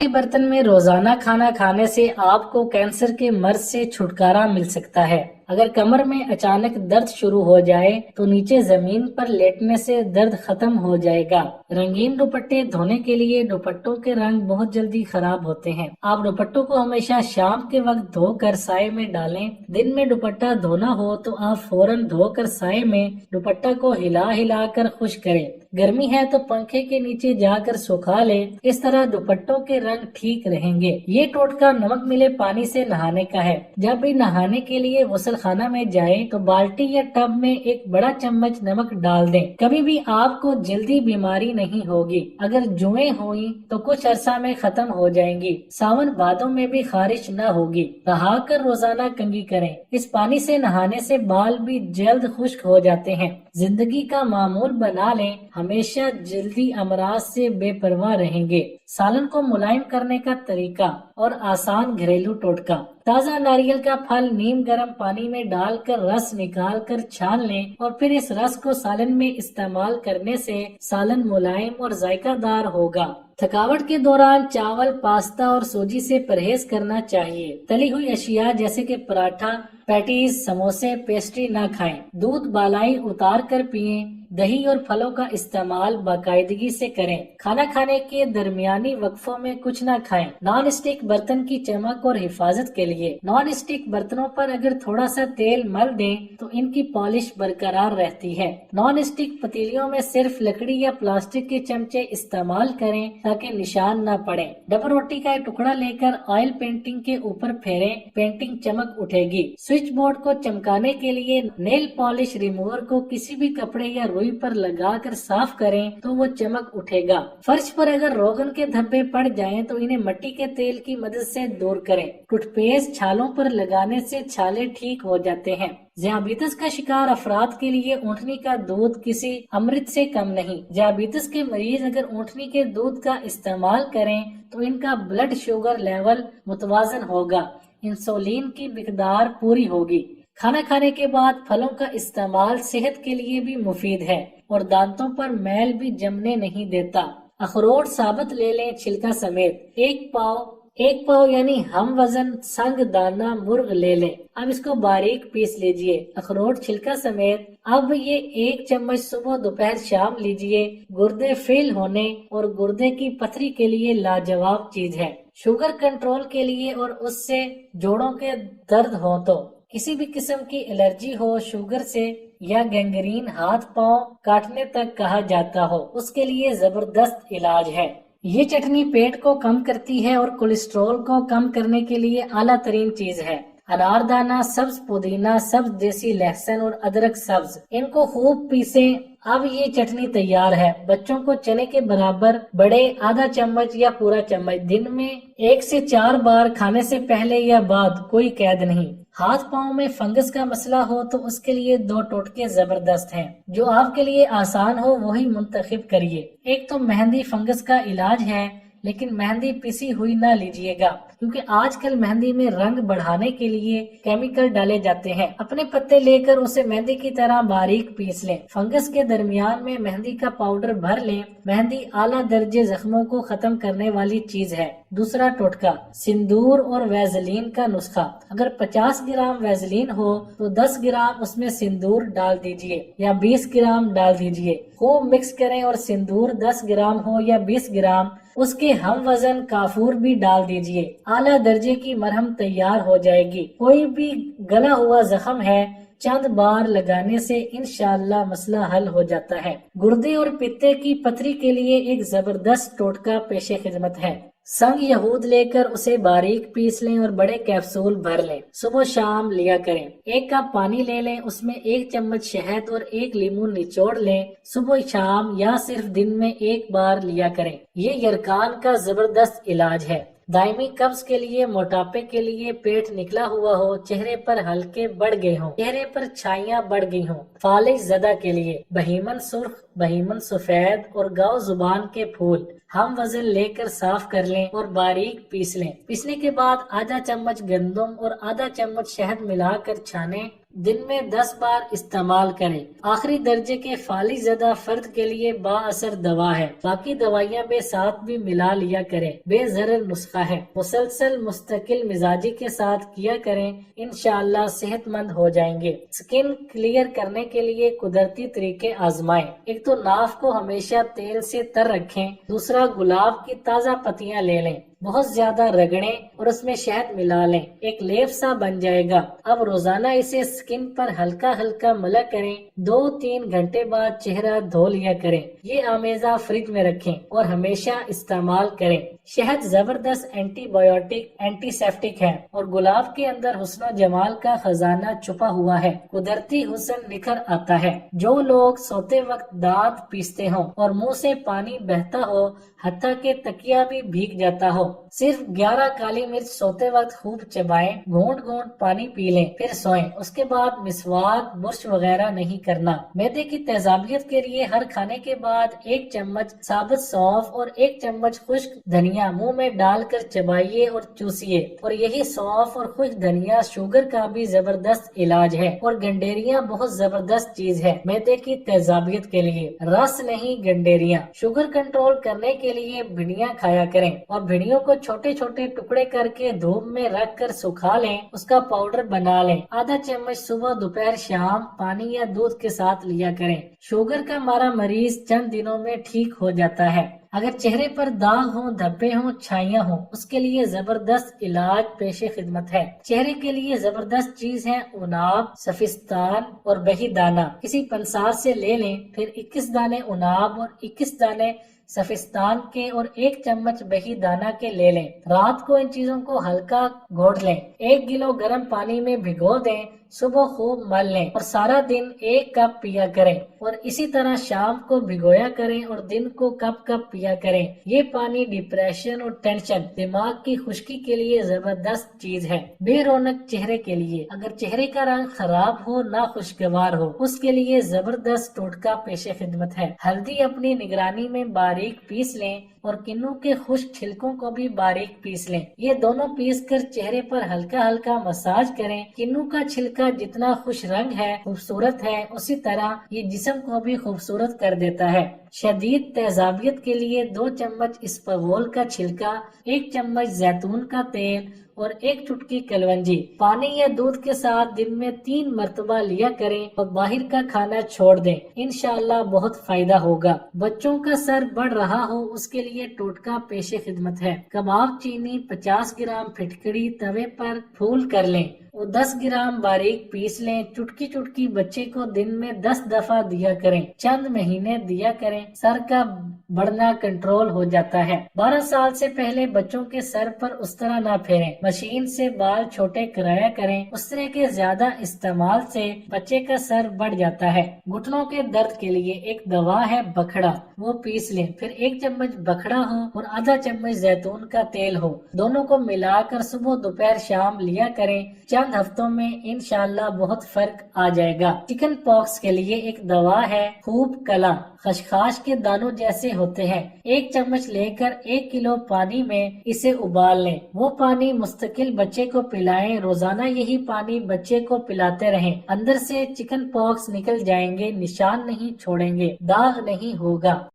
के बर्तन में रोजाना खाना खाने से आपको कैंसर के मर्ज से छुटकारा मिल सकता है। अगर कमर में अचानक दर्द शुरू हो जाए तो नीचे जमीन पर लेटने से दर्द खत्म हो जाएगा। रंगीन दुपट्टे धोने के लिए दुपट्टों के रंग बहुत जल्दी खराब होते हैं। आप दुपट्टों को हमेशा शाम के वक्त धोकर साए में डालें। दिन में दुपट्टा धोना हो तो आप फौरन धोकर साए में दुपट्टा को हिला हिला कर खुश्क करें। गर्मी है तो पंखे के नीचे जाकर सुखा लें। इस तरह दुपट्टों के रंग ठीक रहेंगे। ये टोटका नमक मिले पानी से नहाने का है। जब भी नहाने के लिए गुसल खाना में जाए तो बाल्टी या टब में एक बड़ा चम्मच नमक डाल दें। कभी भी आपको जल्दी बीमारी नहीं होगी। अगर जुएं हुई तो कुछ अरसा में खत्म हो जाएंगी। सावन भादों में भी खारिश न होगी। नहाकर रोजाना कंघी करें। इस पानी से नहाने से बाल भी जल्द खुश्क हो जाते हैं। जिंदगी का मामूल बना लें। हमेशा जल्दी अमराज से बेपरवाह रहेंगे। सालन को मुलायम करने का तरीका और आसान घरेलू टोटका। ताज़ा नारियल का फल नीम गर्म पानी में डालकर रस निकाल कर छान लें और फिर इस रस को सालन में इस्तेमाल करने से सालन मुलायम और जायकादार होगा। थकावट के दौरान चावल, पास्ता और सूजी से परहेज करना चाहिए। तली हुई अशिया जैसे कि पराठा, पैटीज, समोसे, पेस्ट्री न खाएं। दूध बालाई उतार कर पिएं। दही और फलों का इस्तेमाल बाकायदगी से करें। खाना खाने के दरमियानी वक्फों में कुछ न खाएं। नॉन स्टिक बर्तन की चमक और हिफाजत के लिए नॉन स्टिक बर्तनों पर अगर थोड़ा सा तेल मल दें तो इनकी पॉलिश बरकरार रहती है। नॉन स्टिक पतीलियों में सिर्फ लकड़ी या प्लास्टिक के चमचे इस्तेमाल करें ताकि निशान न पड़े। डबल रोटी का एक टुकड़ा लेकर ऑयल पेंटिंग के ऊपर फेरें, पेंटिंग चमक उठेगी। स्विच बोर्ड को चमकाने के लिए नेल पॉलिश रिमूवर को किसी भी कपड़े या रुई पर लगाकर साफ करें तो वो चमक उठेगा। फर्श पर अगर रोगन के धब्बे पड़ जाएं तो इन्हें मिट्टी के तेल की मदद से दूर करें। टूथपेस्ट छालों पर लगाने से छाले ठीक हो जाते हैं। ज़ियाबितस का शिकार अफराद के लिए ऊँटनी का दूध किसी अमृत से कम नहीं। ज़ियाबितस के मरीज अगर ऊँटनी के दूध का इस्तेमाल करें तो इनका ब्लड शुगर लेवल मुतवाजन होगा। इंसुलिन की मिकदार पूरी होगी। खाना खाने के बाद फलों का इस्तेमाल सेहत के लिए भी मुफीद है और दांतों पर मैल भी जमने नहीं देता। अखरोट साबुत ले लें छिलका समेत। एक पाव यानी हम वजन संग दाना मुर्ग ले लें। अब इसको बारीक पीस लीजिए अखरोट छिलका समेत। अब ये 1 चम्मच सुबह दोपहर शाम लीजिए। गुर्दे फेल होने और गुर्दे की पथरी के लिए लाजवाब चीज है। शुगर कंट्रोल के लिए और उससे जोड़ों के दर्द हो तो किसी भी किस्म की एलर्जी हो शुगर से या गैंग्रीन हाथ पांव काटने तक कहा जाता हो, उसके लिए जबरदस्त इलाज है। ये चटनी पेट को कम करती है और कोलेस्ट्रॉल को कम करने के लिए आला तरीन चीज है। अनारदाना, सब्ज पुदीना, सब्ज देसी लहसुन और अदरक सब्ज, इनको खूब पीसें। अब ये चटनी तैयार है। बच्चों को चने के बराबर बड़े आधा चम्मच या पूरा चम्मच दिन में 1 से 4 बार खाने से पहले या बाद, कोई कैद नहीं। हाथ पांव में फंगस का मसला हो तो उसके लिए 2 टोटके जबरदस्त हैं। जो आपके लिए आसान हो वही मुंतखब करिए। एक तो मेहंदी फंगस का इलाज है, लेकिन मेहंदी पिसी हुई ना लीजिएगा क्योंकि आजकल मेहंदी में रंग बढ़ाने के लिए केमिकल डाले जाते हैं। अपने पत्ते लेकर उसे मेहंदी की तरह बारीक पीस लें। फंगस के दरमियान में मेहंदी का पाउडर भर लें। मेहंदी आला दर्जे जख्मों को खत्म करने वाली चीज है। दूसरा टोटका, सिंदूर और वैजलीन का नुस्खा। अगर 50 ग्राम वैजलीन हो तो 10 ग्राम उसमें सिंदूर डाल दीजिए या 20 ग्राम डाल दीजिए। खूब मिक्स करें और सिंदूर 10 ग्राम हो या 20 ग्राम, उसके हम वजन काफूर भी डाल दीजिए। आला दर्जे की मरहम तैयार हो जाएगी। कोई भी गला हुआ जख्म है, चंद बार लगाने से इंशाअल्लाह मसला हल हो जाता है। गुर्दे और पित्ते की पथरी के लिए एक जबरदस्त टोटका पेशे खिदमत है। संग यहूद लेकर उसे बारीक पीस लें और बड़े कैप्सूल भर लें। सुबह शाम लिया करें। 1 कप पानी ले लें, उसमें 1 चम्मच शहद और 1 लीमू निचोड़ लें। सुबह शाम या सिर्फ दिन में 1 बार लिया करें। ये यरकान का जबरदस्त इलाज है। दायमी कब्ज के लिए, मोटापे के लिए, पेट निकला हुआ हो, चेहरे पर हल्के बढ़ गए हों, चेहरे पर छाइयां बढ़ गई हों, फालिज ज़दा के लिए बहीमन सुर्ख, बहीमन सफेद और गाव जुबान के फूल हम वजन लेकर साफ कर लें और बारीक पीस लें। पीसने के बाद आधा चम्मच गंदम और आधा चम्मच शहद मिलाकर छानें دن میں 10 بار استعمال کریں۔ آخری درجے کے فالج زدہ فرد کے لیے با اثر دوا ہے، باقی دوائیاں بے ساتھ بھی ملا لیا کریں، بے ضرر نسخہ ہے، مسلسل مستقل مزاجی کے ساتھ کیا کریں، انشاءاللہ صحت مند ہو جائیں گے۔ سکن کلیئر کرنے کے لیے قدرتی طریقے آزمائیں۔ ایک تو ناف کو ہمیشہ تیل سے تر رکھیں، دوسرا گلاب کی تازہ پتیاں لے لیں، بہت زیادہ رگڑیں اور اس میں شہد ملا لیں، ایک لیپ سا بن جائے گا۔ اب روزانہ اسے سکن پر ہلکا ہلکا ملا کریں، 2-3 گھنٹے بعد چہرہ دھو لیا کریں۔ یہ آمیزہ فریج میں رکھیں اور ہمیشہ استعمال کریں۔ شہد زبردست اینٹی بایوٹک اینٹی سیپٹک ہے اور گلاب کے اندر حسن و جمال کا خزانہ چھپا ہوا ہے، قدرتی حسن نکھر آتا ہے۔ جو لوگ سوتے وقت دانت پیستے ہوں اور منہ سے پانی بہتا ہو، حتیٰ کہ تکیہ بھی بھیگ جاتا ہو، صرف 11 کالی مرچ سوتے وقت خوب چبائیں، گھونٹ گھونٹ پانی پی لیں، پھر سوئیں۔ اس کے بعد مسواک برش وغیرہ نہیں کرنا۔ معدے کی تیزابیت کے لیے ہر کھانے کے بعد 1 چمچ ثابت سونف اور 1 چمچ خشک دھنیا منہ میں ڈال کر چبائیے اور چوسیے، اور یہی سونف اور خشک دھنیا شوگر کا بھی زبردست علاج ہے، اور گنڈیریاں بہت زبردست چیز ہے معدے کی تیزابیت کے لیے، رس نہیں گنڈیریاں۔ شوگر کنٹرول کرنے کے لیے بھنڈیاں کھایا کریں، اور بھنڈیوں کو چھوٹے چھوٹے ٹکڑے کر کے دھوپ میں رکھ کر سکھا لیں، اس کا پاؤڈر بنا لیں، آدھا چمچ صبح دوپہر شام پانی یا دودھ کے ساتھ لیا کریں۔ شوگر کا مارا مریض چند دنوں میں ٹھیک ہو جاتا ہے۔ اگر چہرے پر داغ ہوں، دھبے ہوں، چھائیاں ہوں، اس کے لیے زبردست علاج پیش خدمت ہے۔ چہرے کے لیے زبردست چیز ہے عناب، سفستان اور بہی دانہ۔ کسی پنسار سے لے لیں، پھر 21 دانے عناب اور 21 دانے سفستان کے اور 1 چمچ بہی دانہ کے لے لیں۔ رات کو ان چیزوں کو ہلکا گھوٹ لیں، 1 گلو گرم پانی میں بھگو دیں، صبح خوب مل لیں اور سارا دن 1 کپ پیا کریں، اور اسی طرح شام کو بھگویا کریں اور دن کو کپ پیا کریں۔ یہ پانی ڈپریشن اور ٹینشن، دماغ کی خشکی کے لیے زبردست چیز ہے۔ بے رونق چہرے کے لیے، اگر چہرے کا رنگ خراب ہو، نہ خوشگوار ہو، اس کے لیے زبردست ٹوٹکا پیش خدمت ہے۔ ہلدی اپنی نگرانی میں باریک پیس لیں اور کنو کے خشک چھلکوں کو بھی باریک پیس لیں، یہ دونوں پیس کر چہرے پر ہلکا ہلکا مساج کریں۔ کنو کا چھلکا جتنا خوش رنگ ہے، خوبصورت ہے، اسی طرح یہ جسم کو بھی خوبصورت کر دیتا ہے۔ شدید تیزابیت کے لیے 2 چمچ اسپغول کا چھلکا، 1 چمچ زیتون کا تیل اور 1 چٹکی کلونجی پانی یا دودھ کے ساتھ دن میں 3 مرتبہ لیا کریں اور باہر کا کھانا چھوڑ دیں، انشاءاللہ بہت فائدہ ہوگا۔ بچوں کا سر بڑھ رہا ہو، اس کے لیے ٹوٹکا پیش خدمت ہے۔ کباب چینی 50 گرام پھٹکڑی توے پر پھول کر لیں اور 10 گرام باریک پیس لیں، چٹکی چٹکی بچے کو دن میں 10 دفعہ دیا کریں، چند مہینے دیا کریں، سر کا بڑھنا کنٹرول ہو جاتا ہے۔ 12 سال سے پہلے بچوں کے سر پر اس طرح نہ پھیریں، مشین سے بال چھوٹے کرایا کریں، اس طرح کے زیادہ استعمال سے بچے کا سر بڑھ جاتا ہے۔ گھٹنوں کے درد کے لیے ایک دوا ہے بکھڑا، وہ پیس لیں، پھر 1 چمچ بکھڑا ہو اور آدھا چمچ زیتون کا تیل ہو، دونوں کو ملا کر صبح دوپہر شام لیا کریں، چند ہفتوں میں انشاءاللہ بہت فرق آ جائے گا۔ چکن پاکس کے لیے ایک دوا ہے خوب کلا، خشخاش کے دانوں جیسے ہوتے ہیں، 1 چمچ لے کر 1 کلو پانی میں اسے ابال لیں، وہ پانی مستقل بچے کو پلائیں، روزانہ یہی پانی بچے کو پلاتے رہیں، اندر سے چکن پاکس نکل جائیں گے، نشان نہیں چھوڑیں گے، داغ نہیں ہوگا۔